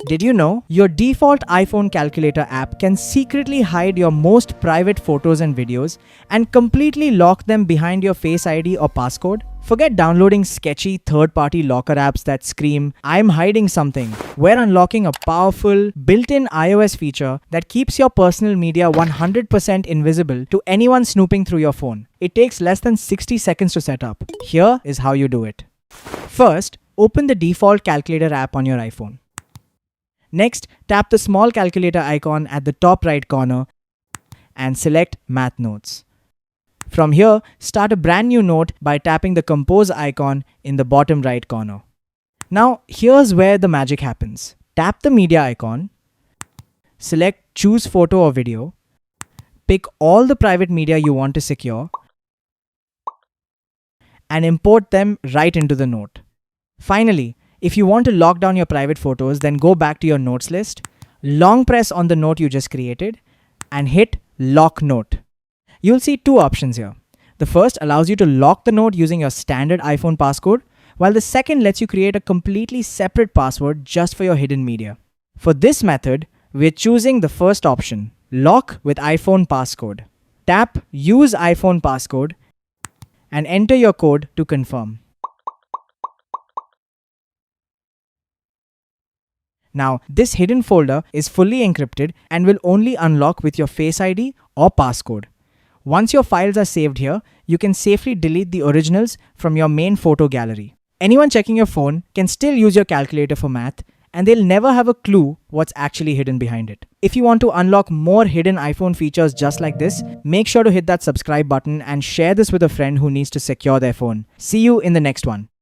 Did you know your default iPhone calculator app can secretly hide your most private photos and videos and completely lock them behind your Face ID or passcode? Forget downloading sketchy third-party locker apps that scream, "I'm hiding something." We're unlocking a powerful, built-in iOS feature that keeps your personal media 100% invisible to anyone snooping through your phone. It takes less than 60 seconds to set up. Here is how you do it. First, open the default calculator app on your iPhone. Next, tap the small calculator icon at the top right corner and select Math Notes. From here, start a brand new note by tapping the Compose icon in the bottom right corner. Now, here's where the magic happens. Tap the media icon, select Choose Photo or Video, pick all the private media you want to secure, and import them right into the note. Finally, if you want to lock down your private photos, then go back to your notes list, long press on the note you just created, and hit Lock Note. You'll see two options here. The first allows you to lock the note using your standard iPhone passcode, while the second lets you create a completely separate password just for your hidden media. For this method, we're choosing the first option, Lock with iPhone passcode. Tap Use iPhone passcode and enter your code to confirm. Now, this hidden folder is fully encrypted and will only unlock with your Face ID or passcode. Once your files are saved here, you can safely delete the originals from your main photo gallery. Anyone checking your phone can still use your calculator for math, and they'll never have a clue what's actually hidden behind it. If you want to unlock more hidden iPhone features just like this, make sure to hit that subscribe button and share this with a friend who needs to secure their phone. See you in the next one.